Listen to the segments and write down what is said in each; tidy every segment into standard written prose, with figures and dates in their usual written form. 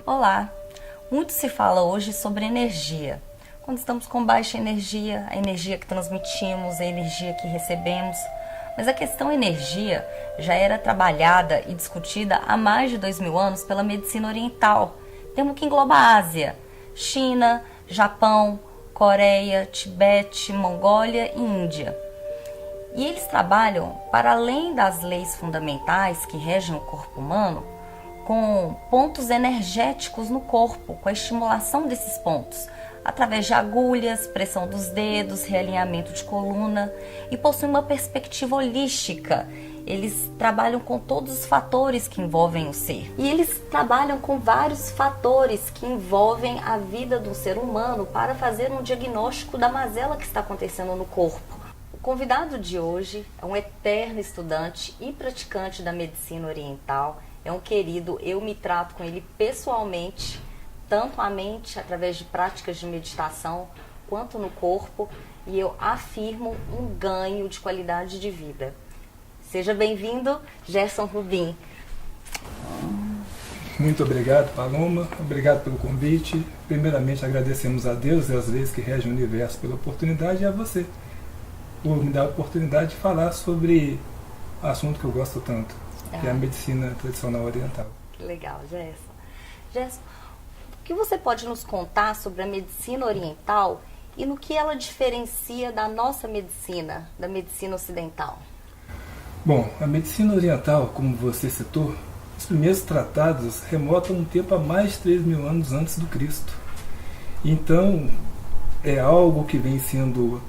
Olá! Muito se fala hoje sobre energia. Quando estamos com baixa energia, a energia que transmitimos, a energia que recebemos. Mas a questão energia já era trabalhada e discutida há mais de 2000 anos pela medicina oriental, termo que engloba a Ásia, China, Japão, Coreia, Tibete, Mongólia e Índia. E eles trabalham para além das leis fundamentais que regem o corpo humano, com pontos energéticos no corpo, com a estimulação desses pontos, através de agulhas, pressão dos dedos, realinhamento de coluna, e possuem uma perspectiva holística. Eles trabalham com todos os fatores que envolvem o ser. E eles trabalham com vários fatores que envolvem a vida do ser humano para fazer um diagnóstico da mazela que está acontecendo no corpo. O convidado de hoje é um eterno estudante e praticante da medicina oriental. É um querido, eu me trato com ele pessoalmente, tanto a mente, através de práticas de meditação, quanto no corpo, e eu afirmo um ganho de qualidade de vida. Seja bem-vindo, Gerson Rubim. Muito obrigado, Paloma. Obrigado pelo convite. Primeiramente, agradecemos a Deus e às leis que regem o universo pela oportunidade e a você por me dar a oportunidade de falar sobre o assunto que eu gosto tanto, que é a medicina tradicional oriental. Que legal, Gerson. Gerson, o que você pode nos contar sobre a medicina oriental e no que ela diferencia da nossa medicina, da medicina ocidental? Bom, a medicina oriental, como você citou, os primeiros tratados remontam um tempo a mais de 3.000 anos antes do Cristo. Então, é algo que vem sendo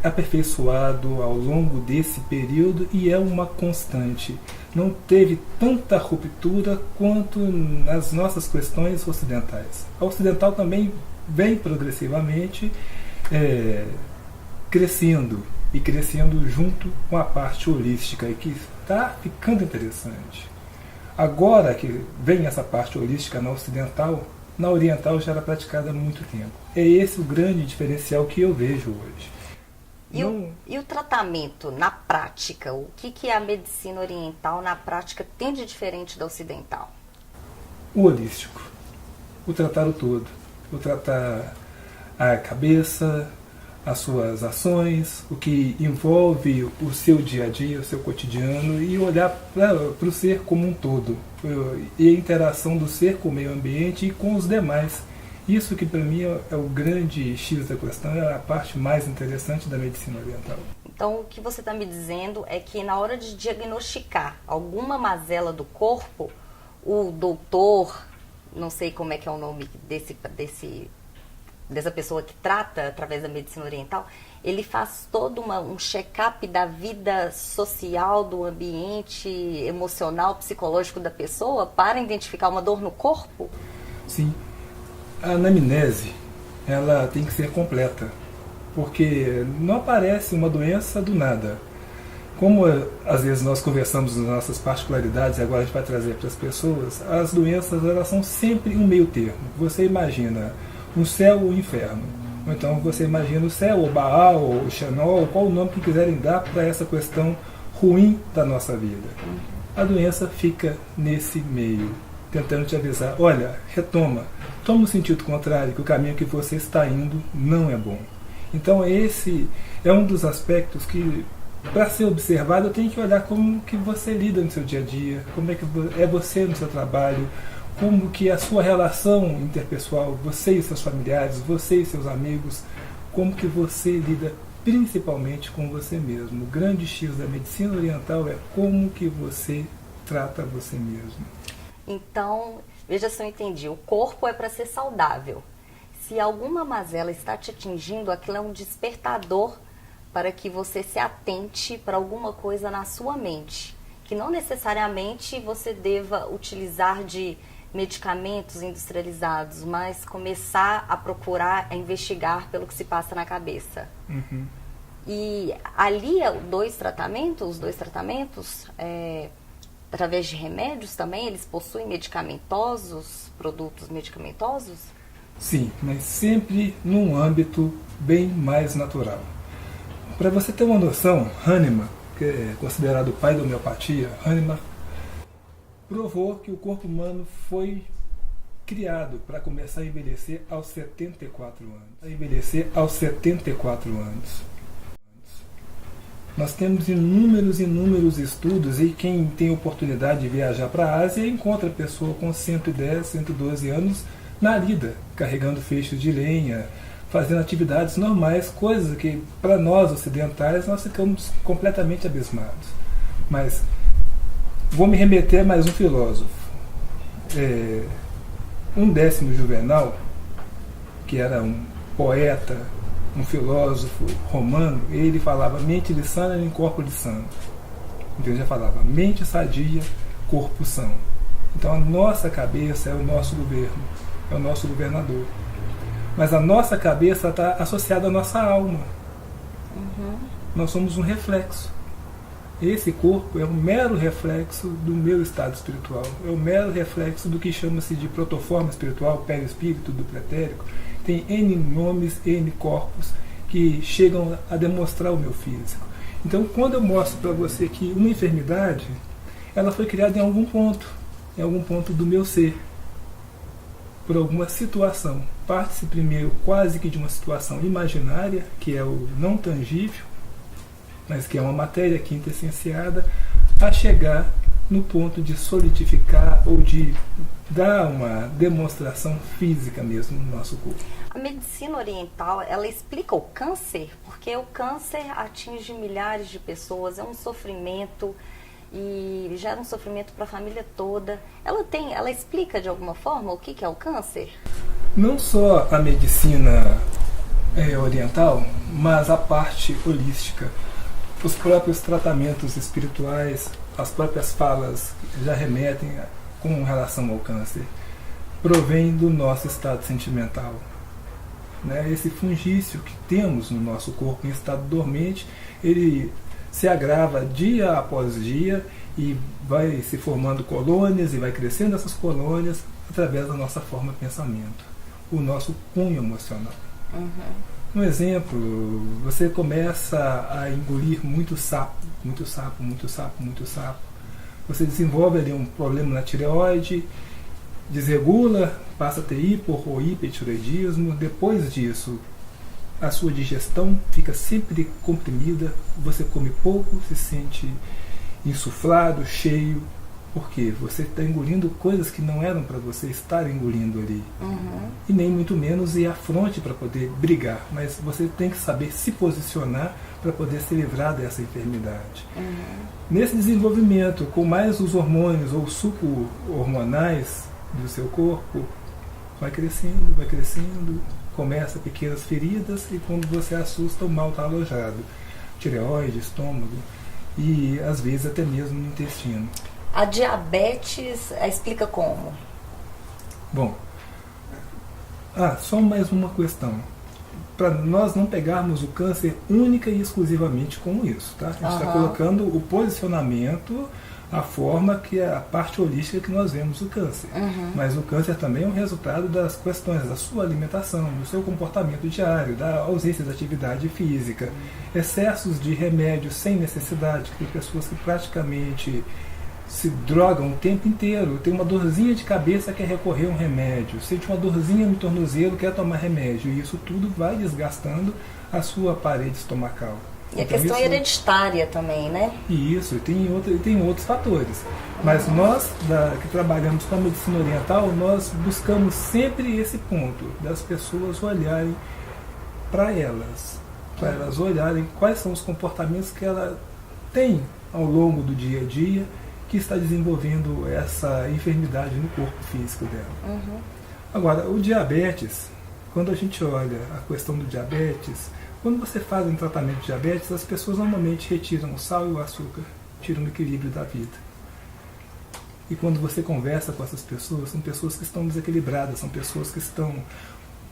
aperfeiçoado ao longo desse período e é uma constante. Não teve tanta ruptura quanto nas nossas questões ocidentais. A ocidental também vem progressivamente crescendo e crescendo junto com a parte holística e que está ficando interessante. Agora que vem essa parte holística na ocidental, na oriental já era praticada há muito tempo. É esse o grande diferencial que eu vejo hoje. E o tratamento na prática? O que a medicina oriental na prática tem de diferente da ocidental? O holístico. O tratar o todo. O tratar a cabeça, as suas ações, o que envolve o seu dia a dia, o seu cotidiano e olhar para o ser como um todo. E a interação do ser com o meio ambiente e com os demais. Isso que para mim é o grande X da questão, é a parte mais interessante da medicina oriental. Então o que você está me dizendo é que na hora de diagnosticar alguma mazela do corpo, o doutor, não sei como é que é o nome dessa pessoa que trata através da medicina oriental, ele faz todo um check-up da vida social, do ambiente emocional, psicológico da pessoa para identificar uma dor no corpo? Sim. A anamnese, ela tem que ser completa, porque não aparece uma doença do nada. Como às vezes nós conversamos nas nossas particularidades e agora a gente vai trazer para as pessoas, as doenças elas são sempre um meio termo. Você imagina um céu ou um inferno, ou então você imagina o céu, ou Baal, ou Xenol, qual o nome que quiserem dar para essa questão ruim da nossa vida. A doença fica nesse meio, tentando te avisar, olha, retoma, toma o sentido contrário, que o caminho que você está indo não é bom. Então esse é um dos aspectos que, para ser observado, eu tenho que olhar como que você lida no seu dia a dia, como é que é você no seu trabalho, como que a sua relação interpessoal, você e seus familiares, você e seus amigos, como que você lida principalmente com você mesmo. O grande X da medicina oriental é como que você trata você mesmo. Então, veja se eu entendi, o corpo é para ser saudável. Se alguma mazela está te atingindo, aquilo é um despertador para que você se atente para alguma coisa na sua mente. Que não necessariamente você deva utilizar de medicamentos industrializados, mas começar a procurar, a investigar pelo que se passa na cabeça. Uhum. E ali, os dois tratamentos, através de remédios também, eles possuem produtos medicamentosos? Sim, mas sempre num âmbito bem mais natural. Para você ter uma noção, Hahnemann, que é considerado o pai da homeopatia, Hahnemann provou que o corpo humano foi criado para começar a envelhecer aos 74 anos. A envelhecer aos 74 anos. Nós temos inúmeros estudos, e quem tem oportunidade de viajar para a Ásia encontra pessoa com 110, 112 anos na lida, carregando feixes de lenha, fazendo atividades normais, coisas que para nós ocidentais nós ficamos completamente abismados. Mas vou me remeter a mais um filósofo. Um Décimo Juvenal, que era um poeta, um filósofo romano, ele falava mente de sana em corpo de sano. Então ele já falava mente sadia, corpo são. Então a nossa cabeça é o nosso governo, é o nosso governador. Mas a nossa cabeça está associada à nossa alma. Nós somos um reflexo. Esse corpo é um mero reflexo do meu estado espiritual. É um mero reflexo do que chama-se de protoforma espiritual, perispírito, do pretérico. Tem N nomes, N corpos que chegam a demonstrar o meu físico. Então, quando eu mostro para você que uma enfermidade, ela foi criada em algum ponto do meu ser, por alguma situação. Parte-se primeiro quase que de uma situação imaginária, que é o não tangível, mas que é uma matéria quintessenciada, a chegar no ponto de solidificar ou de dar uma demonstração física mesmo no nosso corpo. A medicina oriental, ela explica o câncer, porque o câncer atinge milhares de pessoas, é um sofrimento e gera um sofrimento para a família toda. Ela explica de alguma forma o que é o câncer? Não só a medicina oriental, mas a parte holística. Os próprios tratamentos espirituais, as próprias falas já remetem com relação ao câncer, provém do nosso estado sentimental. Esse fungício que temos no nosso corpo em estado dormente, ele se agrava dia após dia e vai se formando colônias e vai crescendo essas colônias através da nossa forma de pensamento, o nosso cunho emocional. Um exemplo, você começa a engolir muito sapo. Você desenvolve ali um problema na tireoide, desregula, passa a ter hipo ou hipertireoidismo. Depois disso, a sua digestão fica sempre comprimida, você come pouco, se sente insuflado, cheio. Por quê? Você está engolindo coisas que não eram para você estar engolindo ali. E nem muito menos ir à fronte para poder brigar. Mas você tem que saber se posicionar para poder se livrar dessa enfermidade. Nesse desenvolvimento, com mais os hormônios ou suco-hormonais do seu corpo, vai crescendo, começa pequenas feridas e quando você assusta, o mal está alojado. Tireoide, estômago e às vezes até mesmo no intestino. A diabetes explica como? Bom, só mais uma questão. Para nós não pegarmos o câncer única e exclusivamente com isso, tá? A gente está colocando o posicionamento, a forma que é a parte holística que nós vemos o câncer. Mas o câncer também é um resultado das questões da sua alimentação, do seu comportamento diário, da ausência de atividade física, excessos de remédios sem necessidade, que tem pessoas que praticamente se drogam o tempo inteiro, tem uma dorzinha de cabeça, quer recorrer a um remédio, sente uma dorzinha no tornozelo, quer tomar remédio, e isso tudo vai desgastando a sua parede estomacal. E a questão hereditária também, né? Isso, tem outros fatores. Mas nós, que trabalhamos com a medicina oriental, nós buscamos sempre esse ponto, das pessoas olharem para elas olharem quais são os comportamentos que ela tem ao longo do dia a dia, que está desenvolvendo essa enfermidade no corpo físico dela. Agora, o diabetes, quando a gente olha a questão do diabetes, quando você faz um tratamento de diabetes, as pessoas normalmente retiram o sal e o açúcar, tiram o equilíbrio da vida. E quando você conversa com essas pessoas, são pessoas que estão desequilibradas, são pessoas que estão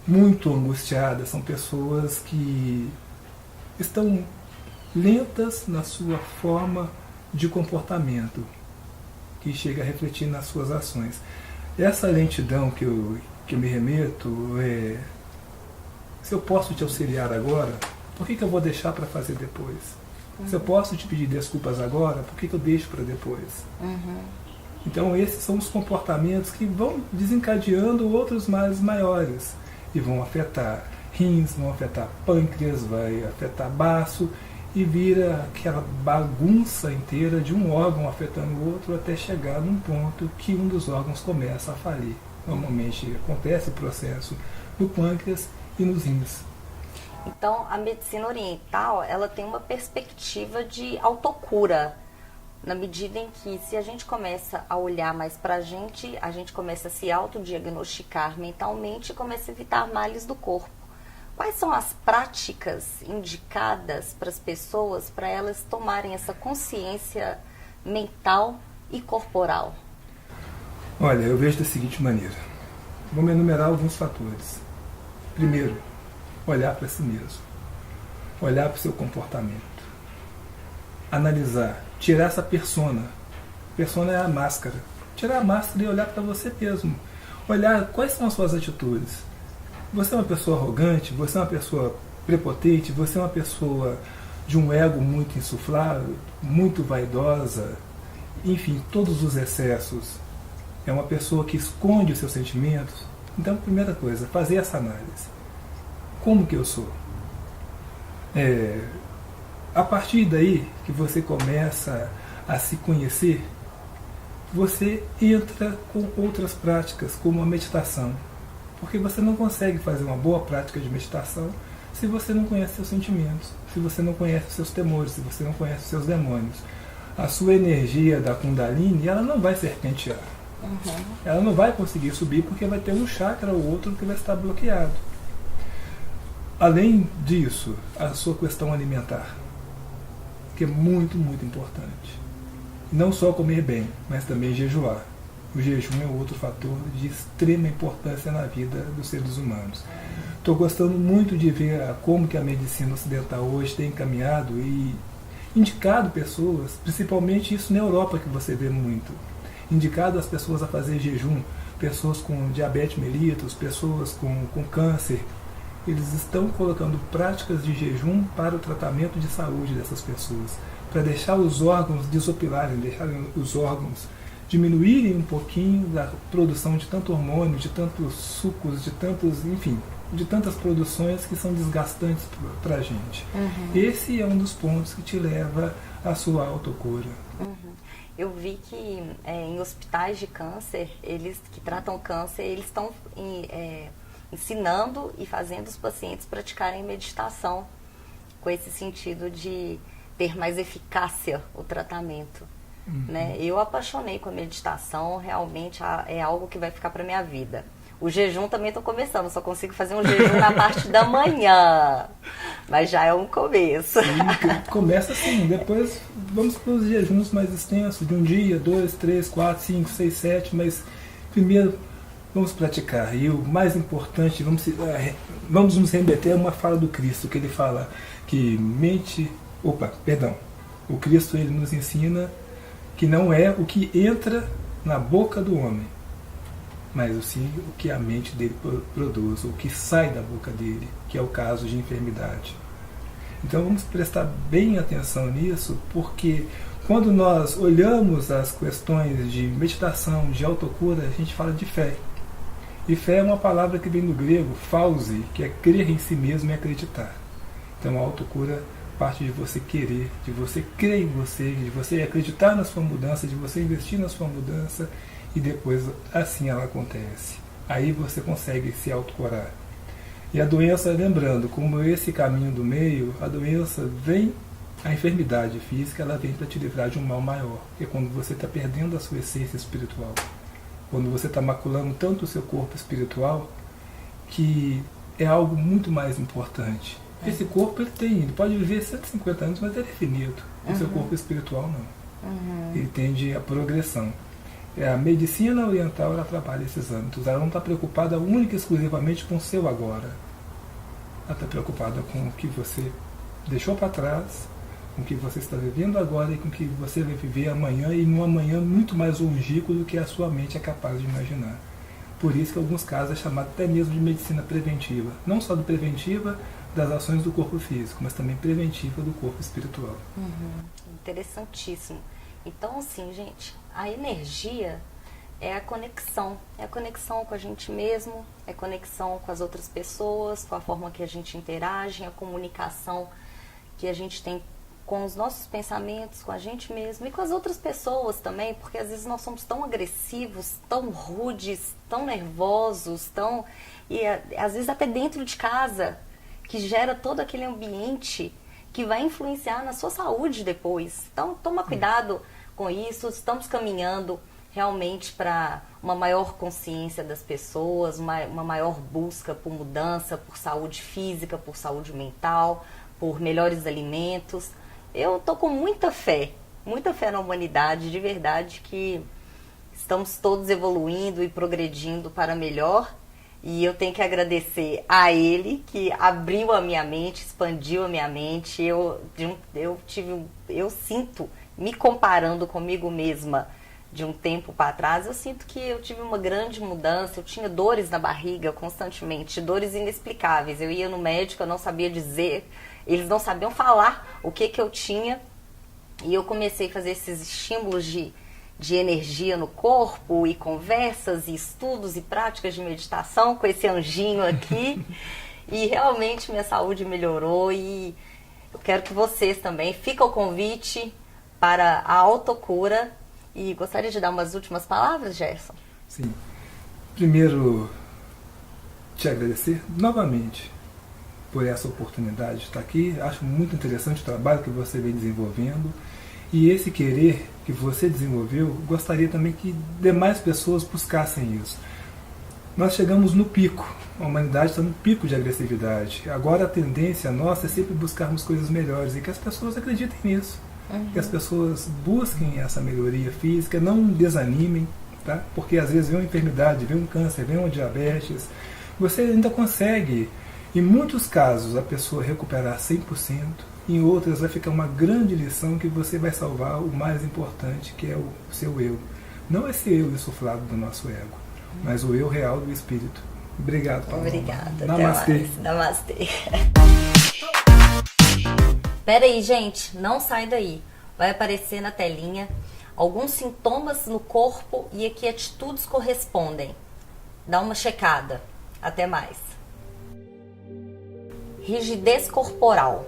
muito angustiadas, são pessoas que estão lentas na sua forma de comportamento, que chega a refletir nas suas ações. Essa lentidão que eu me remeto se eu posso te auxiliar agora, por que eu vou deixar para fazer depois? Se eu posso te pedir desculpas agora, por que eu deixo para depois? Então esses são os comportamentos que vão desencadeando outros males maiores e vão afetar rins, vão afetar pâncreas, vai afetar baço e vira aquela bagunça inteira de um órgão afetando o outro até chegar num ponto que um dos órgãos começa a falir. Normalmente acontece o processo no pâncreas e nos rins. Então, a medicina oriental, ela tem uma perspectiva de autocura, na medida em que, se a gente começa a olhar mais para a gente começa a se autodiagnosticar mentalmente e começa a evitar males do corpo. Quais são as práticas indicadas para as pessoas, para elas tomarem essa consciência mental e corporal? Olha, eu vejo da seguinte maneira. Vamos enumerar alguns fatores. Primeiro, olhar para si mesmo. Olhar para o seu comportamento. Analisar. Tirar essa persona. Persona é a máscara. Tirar a máscara e olhar para você mesmo. Olhar quais são as suas atitudes. Você é uma pessoa arrogante? Você é uma pessoa prepotente? Você é uma pessoa de um ego muito insuflável? Muito vaidosa? Enfim, todos os excessos. É uma pessoa que esconde os seus sentimentos? Então, primeira coisa, fazer essa análise. Como que eu sou? A partir daí que você começa a se conhecer, você entra com outras práticas, como a meditação. Porque você não consegue fazer uma boa prática de meditação se você não conhece seus sentimentos, se você não conhece os seus temores, se você não conhece os seus demônios. A sua energia da Kundalini, ela não vai serpentear. Ela não vai conseguir subir porque vai ter um chakra ou outro que vai estar bloqueado. Além disso, a sua questão alimentar, que é muito, muito importante. Não só comer bem, mas também jejuar. O jejum é outro fator de extrema importância na vida dos seres humanos. Estou gostando muito de ver como que a medicina ocidental hoje tem encaminhado e indicado pessoas, principalmente isso na Europa que você vê muito, indicado as pessoas a fazer jejum, pessoas com diabetes mellitus, pessoas com câncer. Eles estão colocando práticas de jejum para o tratamento de saúde dessas pessoas, para deixar os órgãos desopilarem, deixar os órgãos diminuírem um pouquinho da produção de tanto hormônio, de tantos sucos, de tantos, enfim, de tantas produções que são desgastantes para a gente. Esse é um dos pontos que te leva à sua autocura. Eu vi que em hospitais de câncer, eles que tratam câncer, eles estão ensinando e fazendo os pacientes praticarem meditação, com esse sentido de ter mais eficácia o tratamento. Né? Eu apaixonei com a meditação, realmente é algo que vai ficar para minha vida. O jejum também estou começando, só consigo fazer um jejum na parte da manhã, mas já é um começo. Sim, começa assim, depois vamos para os jejuns mais extensos, de um dia, 2, 3, 4, 5, 6, 7, mas primeiro vamos praticar. E o mais importante, vamos nos remeter a uma fala do Cristo, que ele fala que o Cristo ele nos ensina que não é o que entra na boca do homem, mas sim o que a mente dele produz, o que sai da boca dele, que é o caso de enfermidade. Então vamos prestar bem atenção nisso, porque quando nós olhamos as questões de meditação, de autocura, a gente fala de fé. E fé é uma palavra que vem do grego, phausi, que é crer em si mesmo e acreditar. Então a autocura parte de você querer, de você crer em você, de você acreditar na sua mudança, de você investir na sua mudança, e depois assim ela acontece. Aí você consegue se autocurar. E a doença, lembrando, como esse caminho do meio, a doença vem, a enfermidade física, ela vem para te livrar de um mal maior, que é quando você está perdendo a sua essência espiritual. Quando você está maculando tanto o seu corpo espiritual, que é algo muito mais importante. Esse corpo ele pode viver 150 anos, mas ele é finito. O seu corpo espiritual não. Ele tende a progressão. A medicina oriental ela trabalha esses âmbitos. Ela não está preocupada única e exclusivamente com o seu agora. Ela está preocupada com o que você deixou para trás, com o que você está vivendo agora e com o que você vai viver amanhã, e num amanhã muito mais longínquo do que a sua mente é capaz de imaginar. Por isso que em alguns casos é chamado até mesmo de medicina preventiva. Não só do preventiva das ações do corpo físico, mas também preventiva do corpo espiritual. Interessantíssimo. Então, assim, gente, A energia é a conexão com a gente mesmo, é conexão com as outras pessoas, com a forma que a gente interage, a comunicação que a gente tem com os nossos pensamentos, com a gente mesmo e com as outras pessoas também, porque às vezes nós somos tão agressivos, tão rudes, tão nervosos, e às vezes até dentro de casa, que gera todo aquele ambiente que vai influenciar na sua saúde depois. Então, toma cuidado com isso. Estamos caminhando realmente para uma maior consciência das pessoas, uma maior busca por mudança, por saúde física, por saúde mental, por melhores alimentos. Eu tô com muita fé na humanidade, de verdade, que estamos todos evoluindo e progredindo para melhor. E eu tenho que agradecer a ele, que abriu a minha mente, expandiu a minha mente. Eu sinto, me comparando comigo mesma de um tempo para trás, eu sinto que eu tive uma grande mudança. Eu tinha dores na barriga constantemente, dores inexplicáveis. Eu ia no médico, eu não sabia dizer, eles não sabiam falar o que eu tinha. E eu comecei a fazer esses estímulos de energia no corpo, e conversas, e estudos, e práticas de meditação com esse anjinho aqui. E realmente minha saúde melhorou, e eu quero que vocês também, fica o convite para a autocura. E gostaria de dar umas últimas palavras, Gerson? Sim. Primeiro, te agradecer novamente por essa oportunidade de estar aqui. Acho muito interessante o trabalho que você vem desenvolvendo. E esse querer que você desenvolveu, gostaria também que demais pessoas buscassem isso. Nós chegamos no pico, a humanidade está no pico de agressividade. Agora a tendência nossa é sempre buscarmos coisas melhores e que as pessoas acreditem nisso. Que as pessoas busquem essa melhoria física, não desanimem, tá? Porque às vezes vem uma enfermidade, vem um câncer, vem uma diabetes, você ainda consegue, em muitos casos, a pessoa recuperar 100%, em outras vai ficar uma grande lição que você vai salvar o mais importante, que é o seu eu. Não esse eu insuflado do nosso ego, mas o eu real do espírito. Obrigado, Paulo. Obrigada. Namastê. Namastê. Pera aí, gente, não sai daí. Vai aparecer na telinha alguns sintomas no corpo e a que atitudes correspondem. Dá uma checada. Até mais. Rigidez corporal.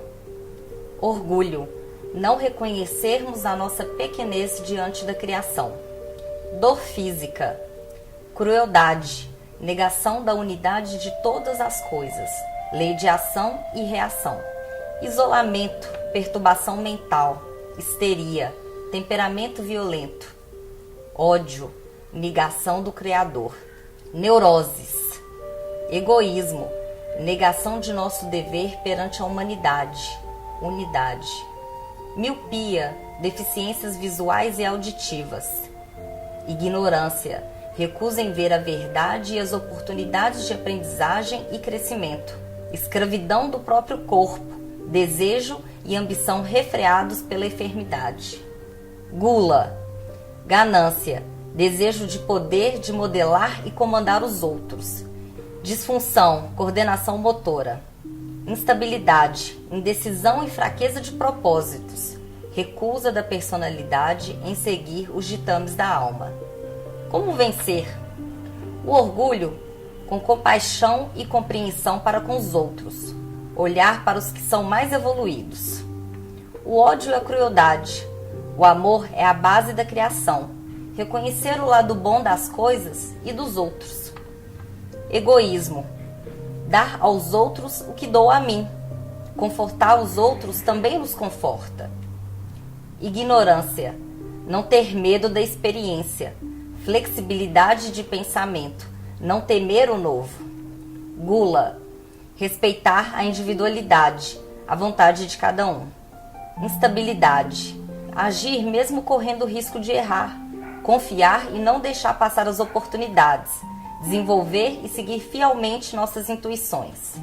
Orgulho. Não reconhecermos a nossa pequenez diante da criação. Dor física. Crueldade. Negação da unidade de todas as coisas. Lei de ação e reação. Isolamento, perturbação mental, histeria, temperamento violento, ódio, negação do Criador, neuroses, egoísmo, negação de nosso dever perante a humanidade, unidade, miopia, deficiências visuais e auditivas, ignorância, recusa em ver a verdade e as oportunidades de aprendizagem e crescimento, escravidão do próprio corpo, desejo e ambição refreados pela enfermidade. Gula, ganância, desejo de poder, de modelar e comandar os outros. Disfunção, coordenação motora. Instabilidade, indecisão e fraqueza de propósitos. Recusa da personalidade em seguir os ditames da alma. Como vencer? O orgulho, com compaixão e compreensão para com os outros. Olhar para os que são mais evoluídos. O ódio é a crueldade. O amor é a base da criação. Reconhecer o lado bom das coisas e dos outros. Egoísmo. Dar aos outros o que dou a mim. Confortar os outros também nos conforta. Ignorância. Não ter medo da experiência. Flexibilidade de pensamento. Não temer o novo. Gula. Respeitar a individualidade, a vontade de cada um. Instabilidade. Agir mesmo correndo o risco de errar. Confiar e não deixar passar as oportunidades. Desenvolver e seguir fielmente nossas intuições.